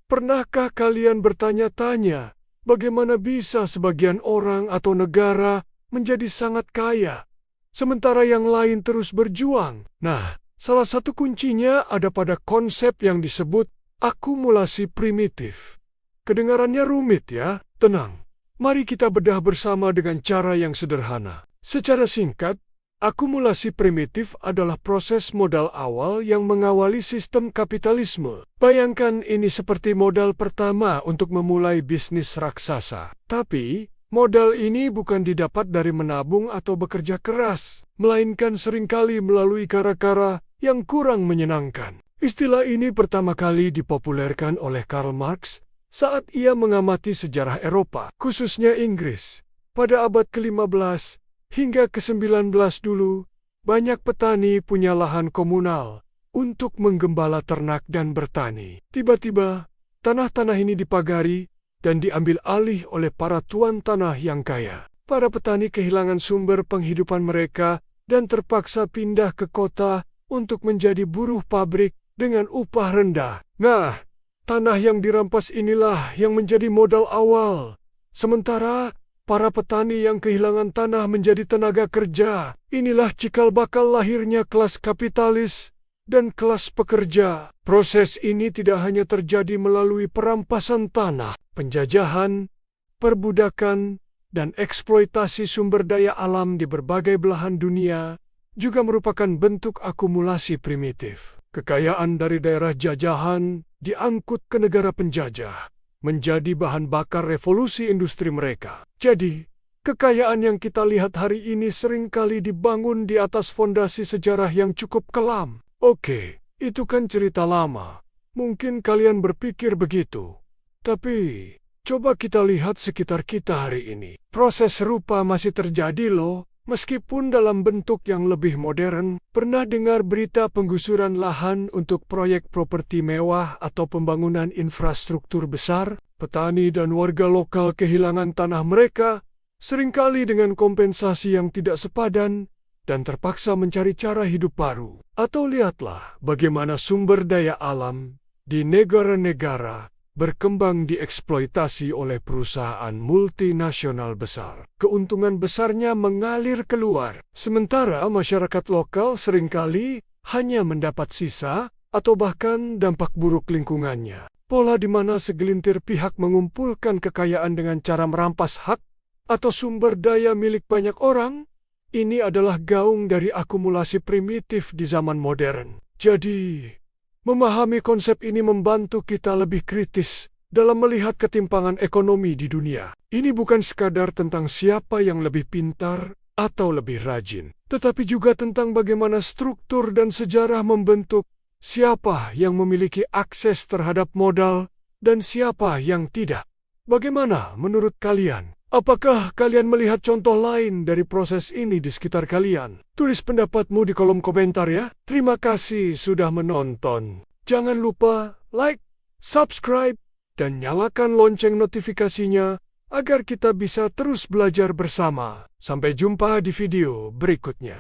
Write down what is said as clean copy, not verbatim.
Pernahkah kalian bertanya-tanya, bagaimana bisa sebagian orang atau negara menjadi sangat kaya, sementara yang lain terus berjuang? Nah, salah satu kuncinya ada pada konsep yang disebut akumulasi primitif. Kedengarannya rumit ya? Tenang. Mari kita bedah bersama dengan cara yang sederhana. Secara singkat, akumulasi primitif adalah proses modal awal yang mengawali sistem kapitalisme. Bayangkan ini seperti modal pertama untuk memulai bisnis raksasa. Tapi, modal ini bukan didapat dari menabung atau bekerja keras, melainkan seringkali melalui cara-cara yang kurang menyenangkan. Istilah ini pertama kali dipopulerkan oleh Karl Marx saat ia mengamati sejarah Eropa, khususnya Inggris. Pada abad ke-15 hingga ke-19 dulu, banyak petani punya lahan komunal untuk menggembala ternak dan bertani. Tiba-tiba, tanah-tanah ini dipagari dan diambil alih oleh para tuan tanah yang kaya. Para petani kehilangan sumber penghidupan mereka dan terpaksa pindah ke kota untuk menjadi buruh pabrik dengan upah rendah. Nah, tanah yang dirampas inilah yang menjadi modal awal. Sementara para petani yang kehilangan tanah menjadi tenaga kerja. Inilah cikal bakal lahirnya kelas kapitalis dan kelas pekerja. Proses ini tidak hanya terjadi melalui perampasan tanah, penjajahan, perbudakan, dan eksploitasi sumber daya alam di berbagai belahan dunia, juga merupakan bentuk akumulasi primitif. Kekayaan dari daerah jajahan diangkut ke negara penjajah, menjadi bahan bakar revolusi industri mereka. Jadi, kekayaan yang kita lihat hari ini seringkali dibangun di atas fondasi sejarah yang cukup kelam. Oke, itu kan cerita lama. Mungkin kalian berpikir begitu. Tapi, coba kita lihat sekitar kita hari ini. Proses serupa masih terjadi loh, meskipun dalam bentuk yang lebih modern. Pernah dengar berita penggusuran lahan untuk proyek properti mewah atau pembangunan infrastruktur besar? Petani dan warga lokal kehilangan tanah mereka, seringkali dengan kompensasi yang tidak sepadan, dan terpaksa mencari cara hidup baru. Atau lihatlah bagaimana sumber daya alam di negara-negara berkembang dieksploitasi oleh perusahaan multinasional besar. Keuntungan besarnya mengalir keluar, sementara masyarakat lokal seringkali hanya mendapat sisa atau bahkan dampak buruk lingkungannya. Pola di mana segelintir pihak mengumpulkan kekayaan dengan cara merampas hak atau sumber daya milik banyak orang, ini adalah gaung dari akumulasi primitif di zaman modern. Jadi, memahami konsep ini membantu kita lebih kritis dalam melihat ketimpangan ekonomi di dunia. Ini bukan sekadar tentang siapa yang lebih pintar atau lebih rajin, tetapi juga tentang bagaimana struktur dan sejarah membentuk siapa yang memiliki akses terhadap modal dan siapa yang tidak. Bagaimana menurut kalian? Apakah kalian melihat contoh lain dari proses ini di sekitar kalian? Tulis pendapatmu di kolom komentar ya. Terima kasih sudah menonton. Jangan lupa like, subscribe, dan nyalakan lonceng notifikasinya agar kita bisa terus belajar bersama. Sampai jumpa di video berikutnya.